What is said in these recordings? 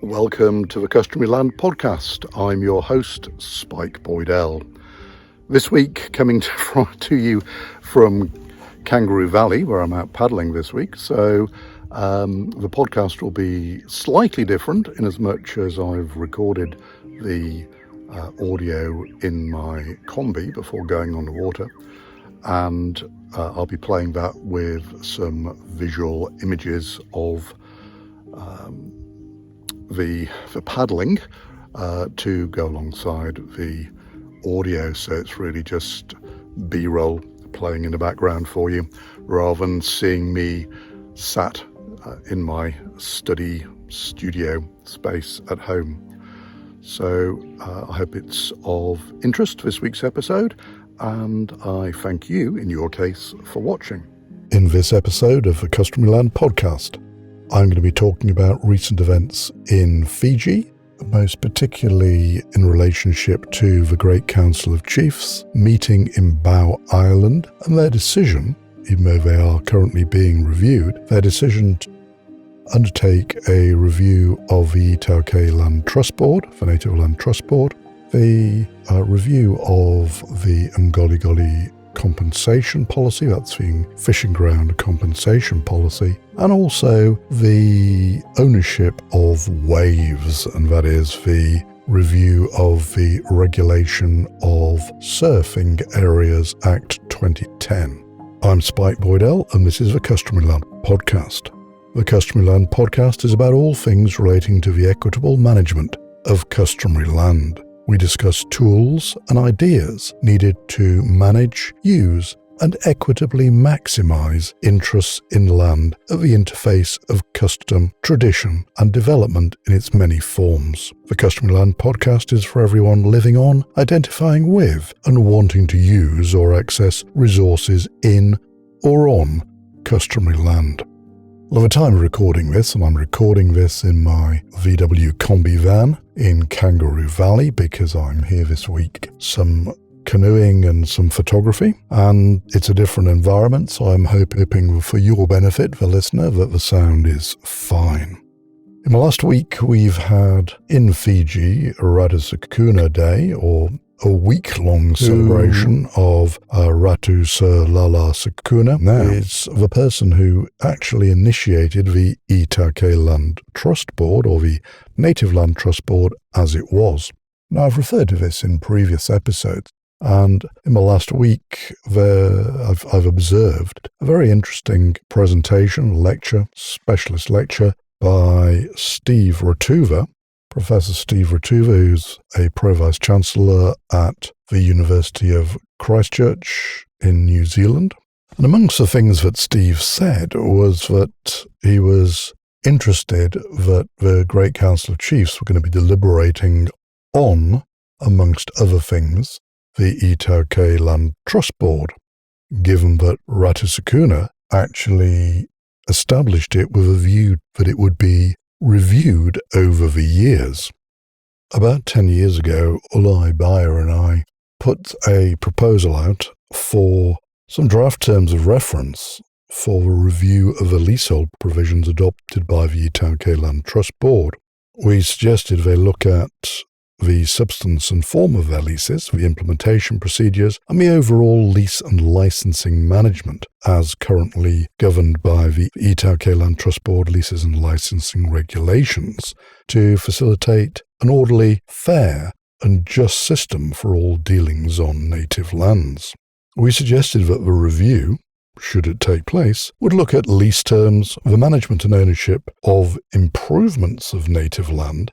Welcome to the Customary Land podcast. I'm your host, Spike Boydell. This week, coming to you from Kangaroo Valley, where I'm out paddling this week. So the podcast will be slightly different in as much as I've recorded the audio in my combi before going on the water. And I'll be playing that with some visual images of the paddling to go alongside the audio, so it's really just B-roll playing in the background for you rather than seeing me sat in my studio space at home. So I hope it's of interest, this week's episode, and I thank you, in your case, for watching. In this episode of the Customary Land podcast, I'm going to be talking about recent events in Fiji, most particularly in relationship to the Great Council of Chiefs meeting in Bau Island and their decision, even though they are currently being reviewed, their decision to undertake a review of the iTaukei Land Trust Board, the Native Land Trust Board, the review of the iQoliqoli compensation policy, that's the fishing ground compensation policy, and also the ownership of waves, and that is the review of the Regulation of Surfing Areas Act 2010. I'm Spike Boydell, and this is the Customary Land podcast. The Customary Land podcast is about all things relating to the equitable management of customary land. We discuss tools and ideas needed to manage, use, and equitably maximize interests in land at the interface of custom, tradition, and development in its many forms. The Customary Land podcast is for everyone living on, identifying with, and wanting to use or access resources in or on customary land. Well, at the time of recording this, and I'm recording this in my VW Combi van in Kangaroo Valley because I'm here this week, some canoeing and some photography, and it's a different environment, so I'm hoping for your benefit, the listener, that the sound is fine. In the last week, we've had in Fiji Ratu Sakuna Day, or a week-long celebration of Ratu Sakuna. Now, is the person who actually initiated the iTaukei Land Trust Board, or the Native Land Trust Board as it was. Now, I've referred to this in previous episodes, and in the last week I've observed a very interesting presentation, specialist lecture by Steve Ratuva, Professor Steve Ratuva, who's a Pro-Vice-Chancellor at the University of Christchurch in New Zealand. And amongst the things that Steve said was that he was interested that the Great Council of Chiefs were going to be deliberating on, amongst other things, the iTaukei Land Trust Board, given that Ratu Sakuna actually established it with a view that it would be reviewed over the years. About 10 years ago, Ulai Bayer and I put a proposal out for some draft terms of reference for a review of the leasehold provisions adopted by the iTaukei Land Trust Board. We suggested they look at the substance and form of their leases, the implementation procedures, and the overall lease and licensing management as currently governed by the iTaukei Land Trust Board leases and licensing regulations to facilitate an orderly, fair, and just system for all dealings on native lands. We suggested that the review, should it take place, would look at lease terms, the management and ownership of improvements of native land.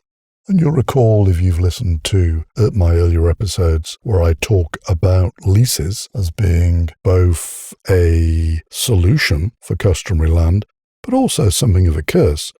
And you'll recall, if you've listened to my earlier episodes, where I talk about leases as being both a solution for customary land, but also something of a curse,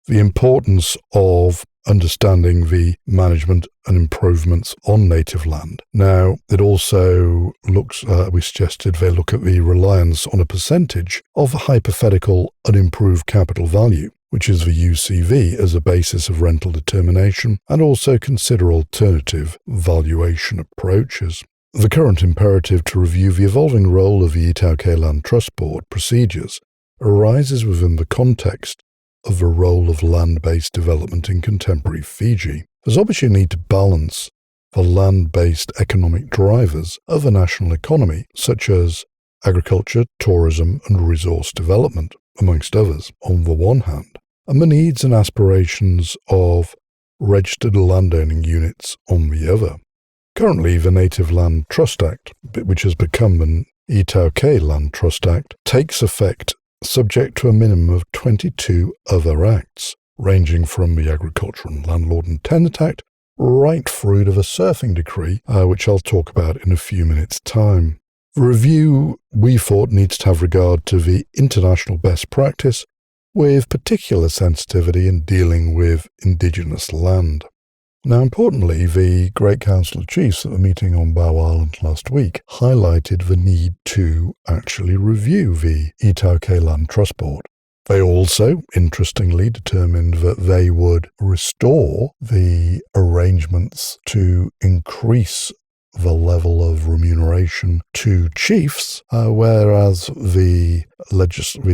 the importance of understanding the management and improvements on native land. Now, it also looks, we suggested they look at the reliance on a percentage of the hypothetical unimproved capital value, which is the UCV, as a basis of rental determination, and also consider alternative valuation approaches. The current imperative to review the evolving role of the iTaukei Land Trust Board procedures arises within the context of the role of land-based development in contemporary Fiji. There's obviously a need to balance the land-based economic drivers of the national economy, such as agriculture, tourism and resource development, amongst others, on the one hand, and the needs and aspirations of registered landowning units on the other. Currently, the Native Land Trust Act, which has become an iTaukei Land Trust Act, takes effect subject to a minimum of 22 other acts, ranging from the Agricultural and Landlord and Tenant Act right through to the Surfing Decree, which I'll talk about in a few minutes' time. The review, we thought, needs to have regard to the international best practice, with particular sensitivity in dealing with Indigenous land. Now, importantly, the Great Council of Chiefs at the meeting on Bau Island last week highlighted the need to actually review the iTaukei Land Trust Board. They also, interestingly, determined that they would restore the arrangements to increase the level of remuneration to chiefs, whereas the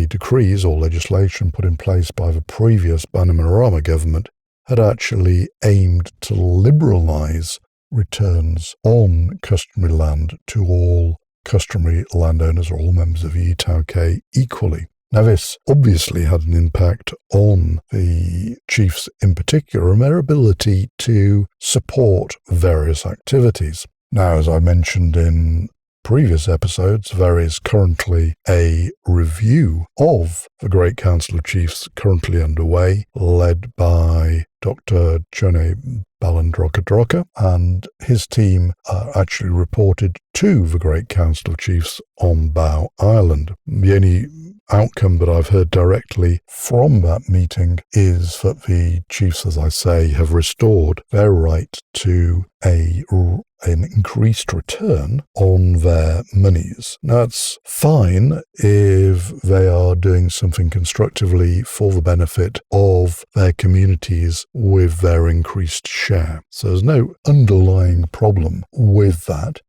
decrees or legislation put in place by the previous Bainimarama government had actually aimed to liberalise returns on customary land to all customary landowners or all members of the iTaukei equally. Now, this obviously had an impact on the chiefs in particular and their ability to support various activities. Now, as I mentioned in previous episodes, there is currently a review of the Great Council of Chiefs currently underway, led by Dr. Chone Balandroka, and his team actually reported to the Great Council of Chiefs on Bau Island. The only outcome that I've heard directly from that meeting is that the chiefs, as I say, have restored their right to an increased return on their monies. Now, that's fine if they are doing something constructively for the benefit of their communities with their increased share. So there's no underlying problem with that.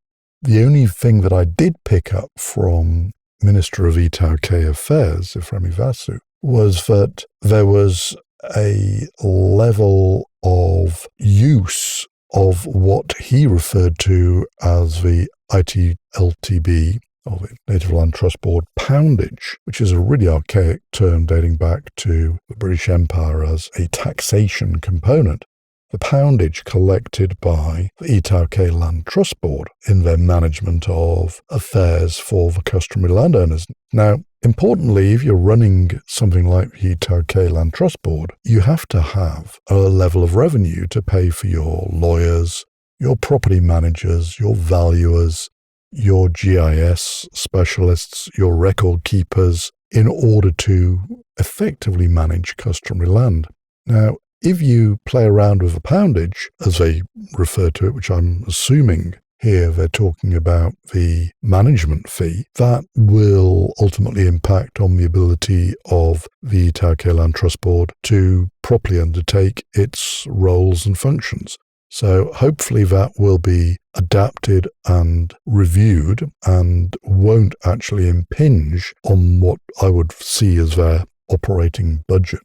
The only thing that I did pick up from Minister of iTaukei Affairs, Efremi Vasu, was that there was a level of use of what he referred to as the iTLTB, or the Native Land Trust Board, poundage, which is a really archaic term dating back to the British Empire as a taxation component. The poundage collected by the iTaukei Land Trust Board in their management of affairs for the customary landowners. Now, importantly, if you're running something like the iTaukei Land Trust Board, you have to have a level of revenue to pay for your lawyers, your property managers, your valuers, your GIS specialists, your record keepers, in order to effectively manage customary land. Now, if you play around with a poundage, as they refer to it, which I'm assuming here they're talking about the management fee, that will ultimately impact on the ability of the iTaukei Land Trust Board to properly undertake its roles and functions. So hopefully that will be adapted and reviewed and won't actually impinge on what I would see as their operating budget.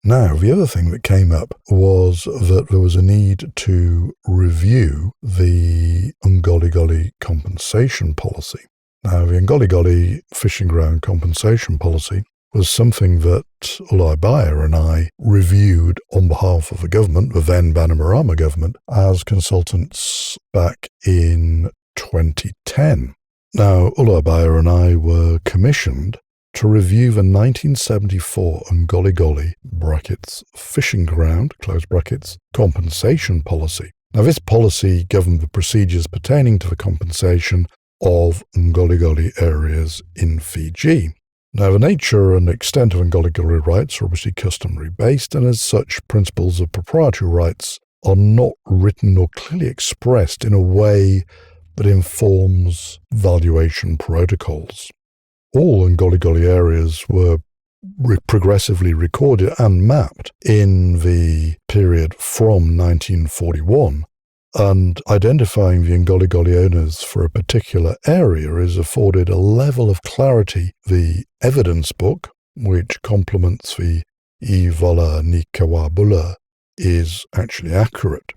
Now, the other thing that came up was that there was a need to review the iQoliqoli compensation policy. Now, the iQoliqoli fishing ground compensation policy was something that Ulaibaya and I reviewed on behalf of the government, the then Bainimarama government, as consultants back in 2010. Now, Ulaibaya and I were commissioned to review the 1974 iQoliqoli (brackets fishing ground) close brackets compensation policy. Now, this policy governed the procedures pertaining to the compensation of iQoliqoli areas in Fiji. Now, the nature and extent of iQoliqoli rights are obviously customary based, and as such, principles of proprietary rights are not written or clearly expressed in a way that informs valuation protocols. All iQoliqoli areas were progressively recorded and mapped in the period from 1941, and identifying the iQoliqoli owners for a particular area is afforded a level of clarity. The evidence book, which complements the Ivola Nikawabula is actually accurate.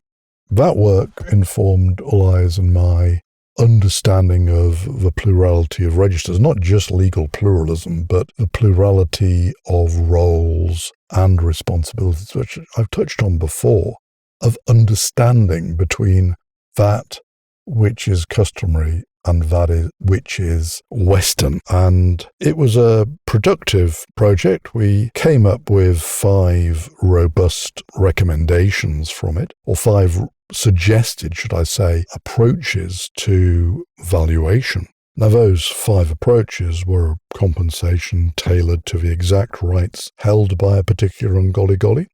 That work informed Ulay's and my understanding of the plurality of registers, not just legal pluralism, but the plurality of roles and responsibilities, which I've touched on before, of understanding between that which is customary and that which is Western. And it was a productive project. We came up with 5 robust recommendations from it, or 5 suggested, should I say, approaches to valuation. Now, those 5 approaches were compensation tailored to the exact rights held by a particular iQoliqoli.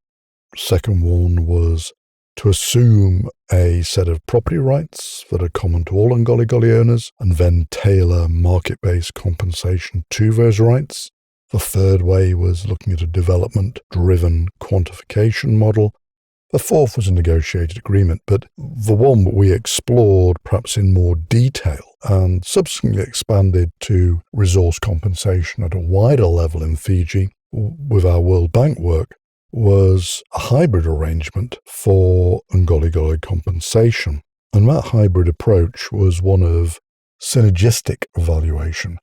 Second one was to assume a set of property rights that are common to all iQoliqoli owners and then tailor market-based compensation to those rights. The third way was looking at a development-driven quantification model. The fourth was a negotiated agreement, but the one that we explored perhaps in more detail and subsequently expanded to resource compensation at a wider level in Fiji with our World Bank work was a hybrid arrangement for iQoliqoli compensation. And that hybrid approach was one of synergistic valuation.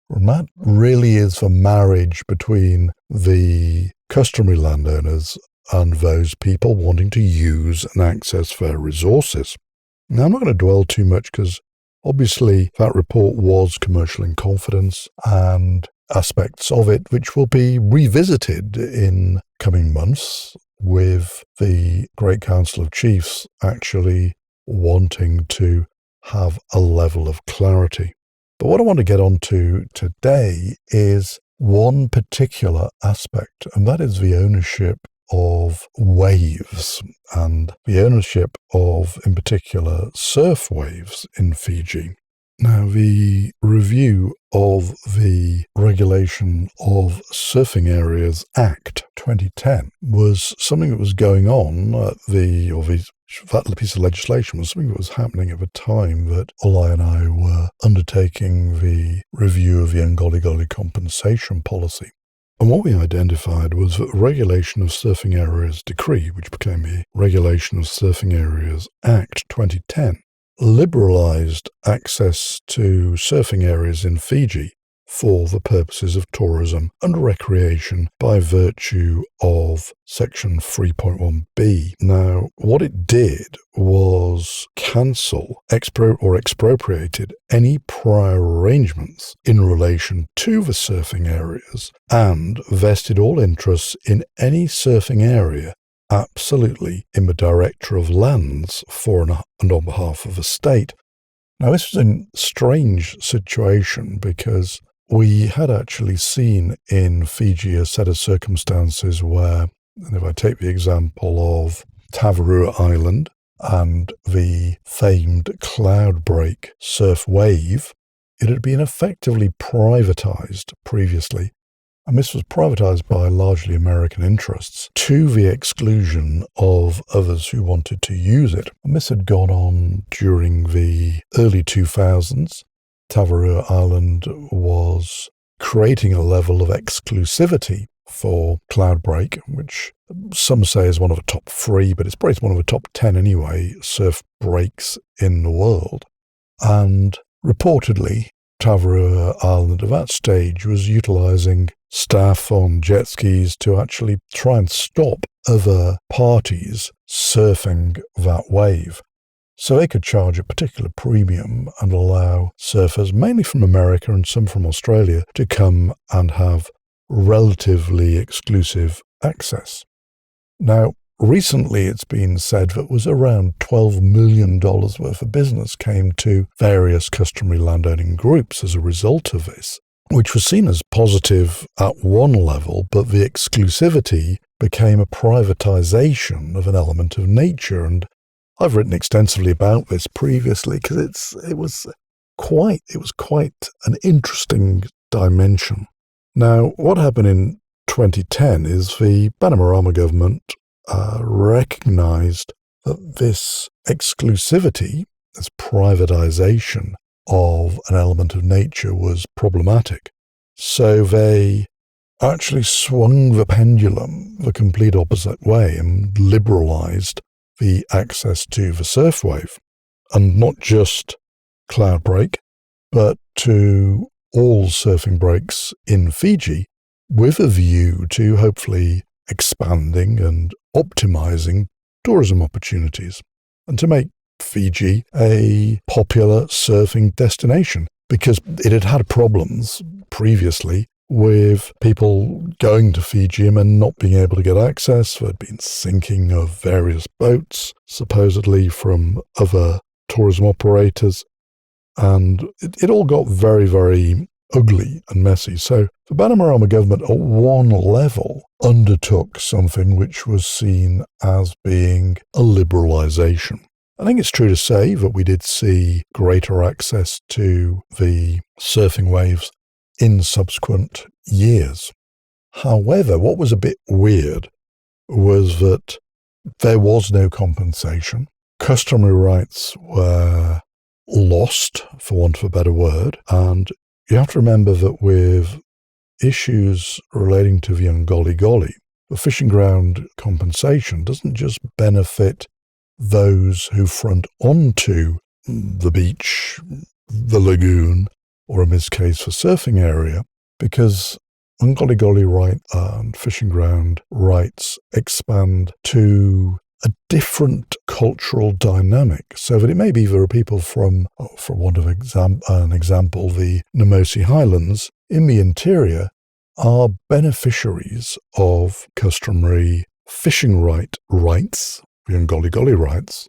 And that really is the marriage between the customary landowners and those people wanting to use and access their resources. Now, I'm not going to dwell too much because obviously that report was commercial in confidence, and aspects of it which will be revisited in coming months with the Great Council of Chiefs actually wanting to have a level of clarity. But what I want to get onto today is one particular aspect, and that is the ownership of waves and the ownership of, in particular, surf waves in Fiji. Now, the review of the Regulation of Surfing Areas Act 2010 was something that was going on at that piece of legislation was something that was happening at the time that Ulay and I were undertaking the review of the iQoliqoli compensation policy. And what we identified was that the Regulation of Surfing Areas Decree, which became the Regulation of Surfing Areas Act 2010, liberalised access to surfing areas in Fiji for the purposes of tourism and recreation by virtue of Section 3.1b. Now, what it did was cancel or expropriated any prior arrangements in relation to the surfing areas and vested all interests in any surfing area absolutely in the Director of Lands for and on behalf of the state. Now, this was a strange situation because we had actually seen in Fiji a set of circumstances where, and if I take the example of Bau Island and the famed Cloudbreak surf wave, it had been effectively privatized previously. And this was privatized by largely American interests to the exclusion of others who wanted to use it. And this had gone on during the early 2000s. Bau Island was creating a level of exclusivity for Cloudbreak, which some say is one of the top 3, but it's probably one of the top 10 anyway, surf breaks in the world. And reportedly, Bau Island at that stage was utilizing staff on jet skis to actually try and stop other parties surfing that wave. So they could charge a particular premium and allow surfers, mainly from America and some from Australia, to come and have relatively exclusive access. Now, recently it's been said that was around $12 million worth of business came to various customary landowning groups as a result of this, which was seen as positive at one level, but the exclusivity became a privatization of an element of nature. And I've written extensively about this previously because it was quite an interesting dimension. Now, what happened in 2010 is the Bainimarama government recognized that this exclusivity, this privatization of an element of nature was problematic. So they actually swung the pendulum the complete opposite way and liberalised the access to the surf wave. And not just cloud break, but to all surfing breaks in Fiji, with a view to hopefully expanding and optimising tourism opportunities and to make Fiji a popular surfing destination, because it had had problems previously with people going to Fiji and not being able to get access. There had been sinking of various boats, supposedly from other tourism operators, and it all got very, very ugly and messy. So the Bainimarama government at one level undertook something which was seen as being a liberalisation. I think it's true to say that we did see greater access to the surfing waves in subsequent years. However, what was a bit weird was that there was no compensation. Customary rights were lost, for want of a better word, and you have to remember that with issues relating to the iQoliqoli, the fishing ground compensation doesn't just benefit those who front onto the beach, the lagoon, or in this case the surfing area, because iQoliqoli right and fishing ground rights expand to a different cultural dynamic, so that it may be there are people from, for want of an example, the Namosi Highlands in the interior are beneficiaries of customary fishing rights, the iQoliqoli rights,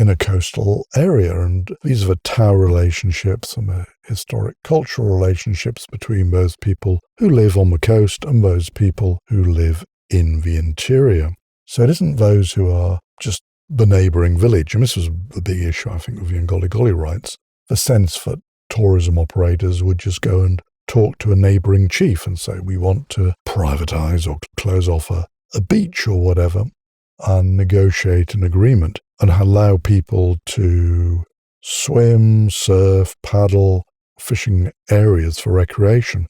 in a coastal area. And these are the tower relationships and the historic cultural relationships between those people who live on the coast and those people who live in the interior. So it isn't those who are just the neighbouring village. And this was the big issue, I think, with the iQoliqoli rights, the sense that tourism operators would just go and talk to a neighbouring chief and say, we want to privatise or close off a beach or whatever, and negotiate an agreement and allow people to swim, surf, paddle, fishing areas for recreation.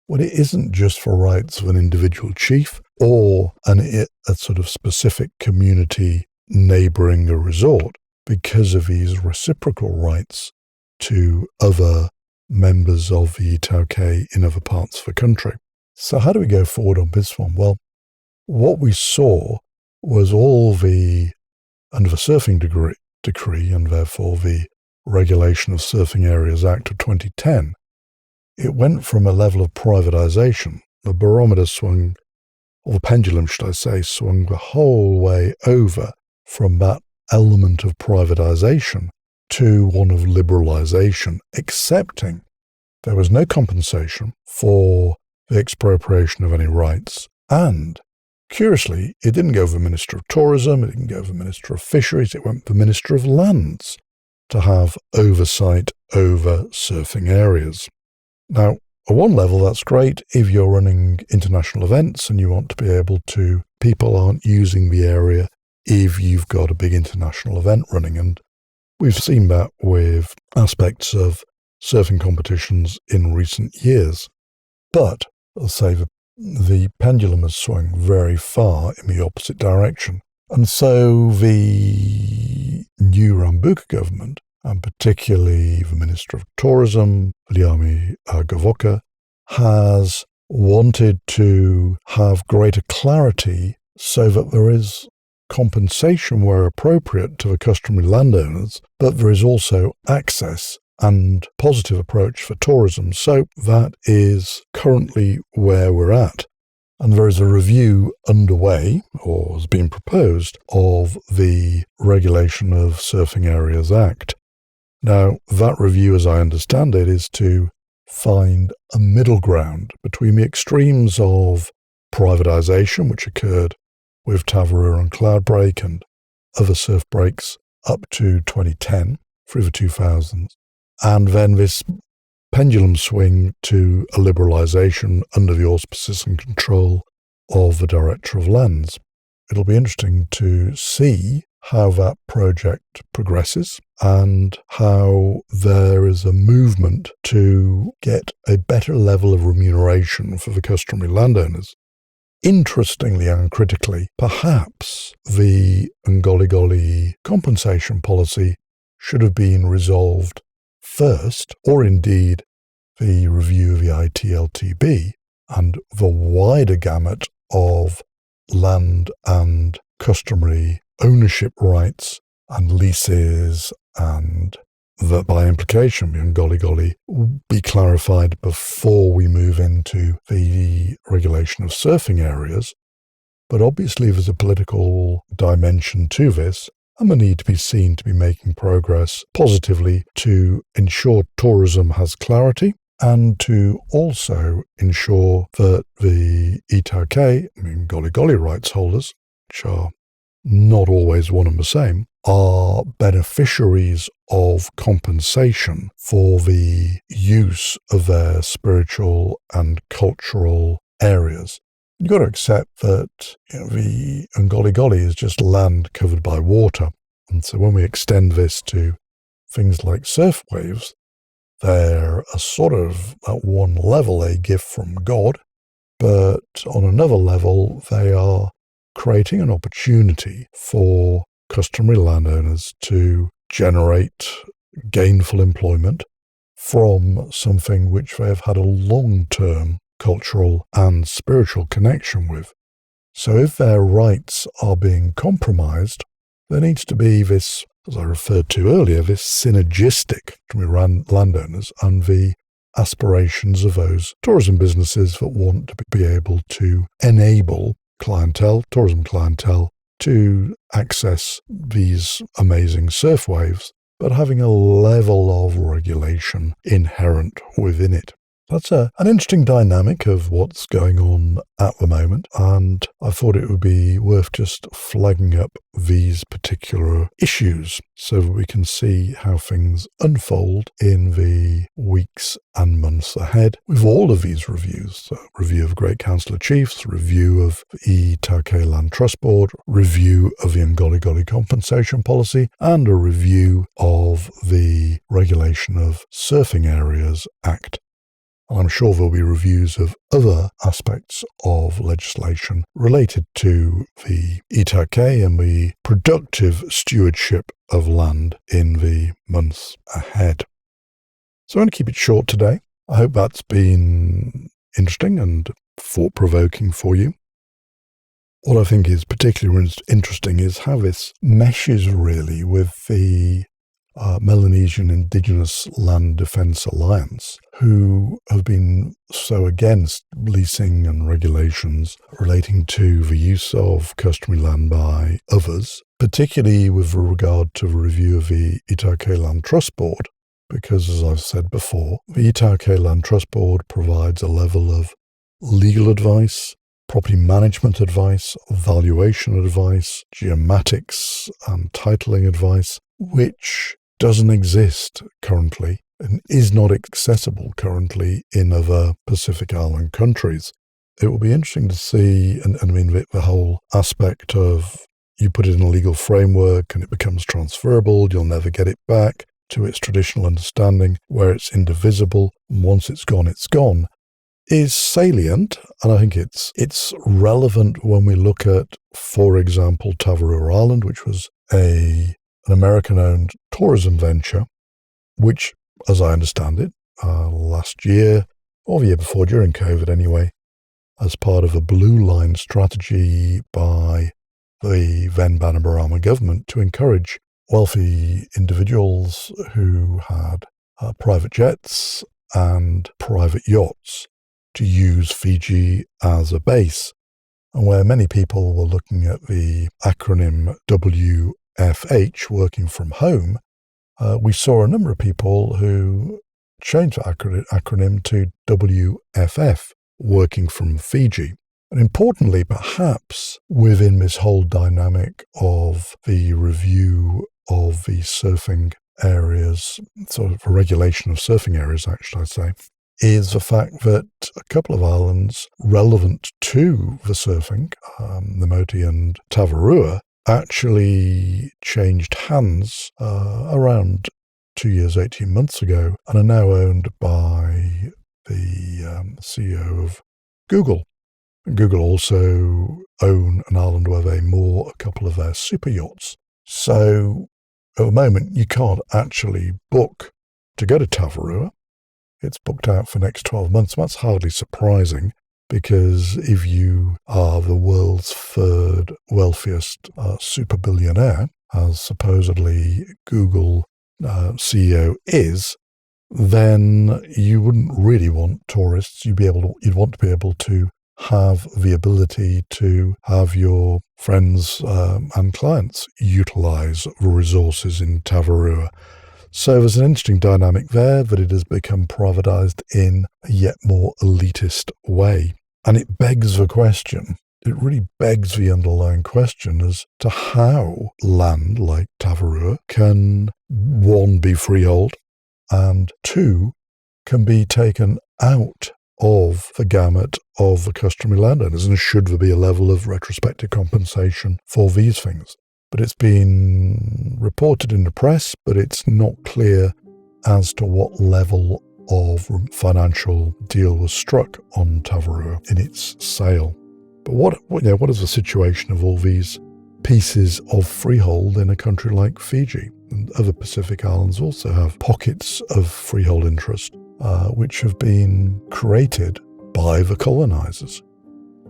Well, it isn't just for rights of an individual chief or a sort of specific community neighbouring a resort, because of these reciprocal rights to other members of the iTaukei in other parts of the country. So how do we go forward on this one? Well, what we saw was all under the Surfing Decree and therefore the Regulation of Surfing Areas Act of 2010, it went from a level of privatisation. The barometer swung, or the pendulum, should I say, swung the whole way over from that element of privatisation to one of liberalisation, excepting there was no compensation for the expropriation of any rights. And curiously, it didn't go to the Minister of Tourism, it didn't go to the Minister of Fisheries, it went to the Minister of Lands to have oversight over surfing areas. Now, at one level, that's great if you're running international events and you want to be able to, people aren't using the area if you've got a big international event running. And we've seen that with aspects of surfing competitions in recent years. But, I'll say, the pendulum has swung very far in the opposite direction. And so the new Rabuka government, and particularly the Minister of Tourism, Viliami Gavoka, has wanted to have greater clarity so that there is compensation where appropriate to the customary landowners, but there is also access and positive approach for tourism. So that is currently where we're at. And there is a review underway, or has been proposed, of the Regulation of Surfing Areas Act. Now, that review, as I understand it, is to find a middle ground between the extremes of privatisation, which occurred with Tavarua and Cloudbreak and other surf breaks up to 2010, through the 2000s, and then this pendulum swing to a liberalisation under the auspices and control of the Director of Lands. It'll be interesting to see how that project progresses and how there is a movement to get a better level of remuneration for the customary landowners. Interestingly and critically, perhaps the iQoliqoli compensation policy should have been resolved first, or indeed the review of the iTLTB and the wider gamut of land and customary ownership rights and leases, and that by implication the iQoliqoli be clarified before we move into the regulation of surfing areas. But obviously there's a political dimension to this, and the need to be seen to be making progress positively to ensure tourism has clarity, and to also ensure that the iTaukei, iQoliqoli rights holders, which are not always one and the same, are beneficiaries of compensation for the use of their spiritual and cultural areas. You've got to accept that the iQoliqoli is just land covered by water. And so when we extend this to things like surf waves, they're a sort of, at one level, a gift from God, but on another level, they are creating an opportunity for customary landowners to generate gainful employment from something which they have had a long-term cultural and spiritual connection with. So if their rights are being compromised, there needs to be this, as I referred to earlier, this synergistic between landowners and the aspirations of those tourism businesses that want to be able to enable tourism clientele, to access these amazing surf waves, but having a level of regulation inherent within it. That's an interesting dynamic of what's going on at the moment, and I thought it would be worth just flagging up these particular issues so that we can see how things unfold in the weeks and months ahead with all of these reviews. So, review of Great Council of Chiefs, review of the iTaukei Land Trust Board, review of the iQoliqoli compensation policy, and a review of the Regulation of Surfing Areas Act. I'm sure there'll be reviews of other aspects of legislation related to the iTaukei and the productive stewardship of land in the months ahead. So I'm going to keep it short today. I hope that's been interesting and thought-provoking for you. What I think is particularly interesting is how this meshes really with the Melanesian Indigenous Land Defence Alliance, who have been so against leasing and regulations relating to the use of customary land by others, particularly with regard to the review of the iTaukei Land Trust Board, because, as I've said before, the iTaukei Land Trust Board provides a level of legal advice, property management advice, valuation advice, geomatics and titling advice, which doesn't exist currently and is not accessible currently in other Pacific Island countries. It will be interesting to see, and I mean the whole aspect of you put it in a legal framework and it becomes transferable, you'll never get it back to its traditional understanding where it's indivisible, and once it's gone, is salient, and I think it's relevant when we look at, for example, Tavarua Island, which was an American-owned tourism venture, which, as I understand it, last year, or the year before, during COVID anyway, as part of a blue line strategy by the then Bainimarama government to encourage wealthy individuals who had private jets and private yachts to use Fiji as a base, and where many people were looking at the acronym WFH, working from home, we saw a number of people who changed the acronym to WFF, working from Fiji. And importantly, perhaps within this whole dynamic of the review of the surfing areas, sort of a regulation of surfing areas, actually, I'd say, is the fact that a couple of islands relevant to the surfing, the Moti and Tavarua, actually changed hands around 2 years, 18 months ago, and are now owned by the CEO of Google. And Google also own an island where they moor a couple of their super yachts. So at the moment, you can't actually book to go to Tavarua. It's booked out for the next 12 months. That's hardly surprising, because if you are the world's third wealthiest super billionaire, as supposedly Google CEO is, then you wouldn't really want tourists. You'd want to be able to have the ability to have your friends and clients utilize the resources in Tavarua. So there's an interesting dynamic there, that it has become privatized in a yet more elitist way. And it begs the question, it really begs the underlying question as to how land like Tavarua can, one, be freehold, and two, can be taken out of the gamut of the customary landowners, and should there be a level of retrospective compensation for these things. But it's been reported in the press, but it's not clear as to what level of financial deal was struck on Tavarua in its sale. But what is the situation of all these pieces of freehold in a country like Fiji? And other Pacific islands also have pockets of freehold interest, which have been created by the colonizers.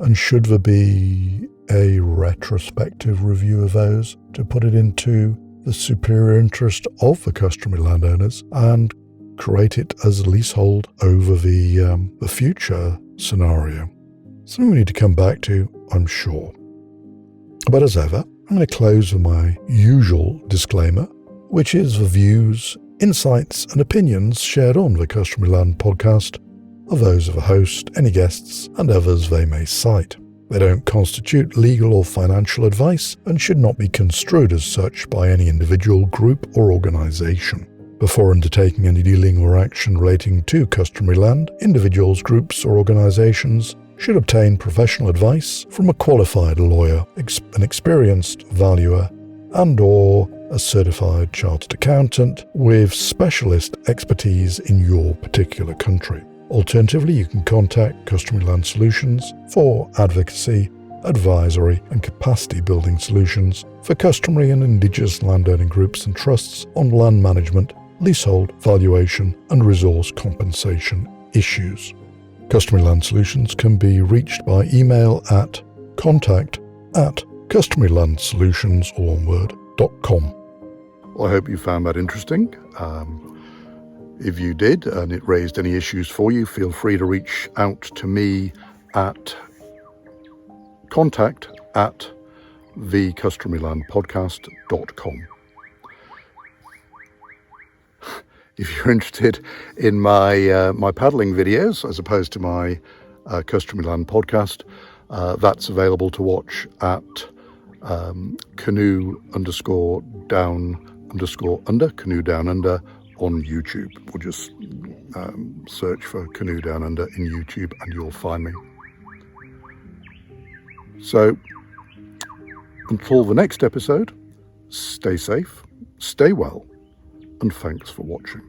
And should there be a retrospective review of those to put it into the superior interest of the customary landowners and create it as leasehold over the future scenario? Something we need to come back to, I'm sure. But as ever, I'm going to close with my usual disclaimer, which is the views, insights and opinions shared on the Customary Land podcast are those of a host, any guests and others they may cite. They don't constitute legal or financial advice and should not be construed as such by any individual, group or organisation. Before undertaking any dealing or action relating to customary land, individuals, groups or organisations should obtain professional advice from a qualified lawyer, an experienced valuer and/or a certified chartered accountant with specialist expertise in your particular country. Alternatively, you can contact Customary Land Solutions for advocacy, advisory and capacity building solutions for customary and Indigenous landowning groups and trusts on land management, leasehold, valuation and resource compensation issues. Customary Land Solutions can be reached by email at contact@customarylandsolutions.com. Well, I hope you found that interesting. If you did and it raised any issues for you, feel free to reach out to me at contact@thecustomarylandpodcast.com. If you're interested in my paddling videos as opposed to my Customary Land podcast, that's available to watch at canoe_down_under on YouTube. Or just search for Canoe Down Under in YouTube and you'll find me. So until the next episode, stay safe, stay well, and thanks for watching.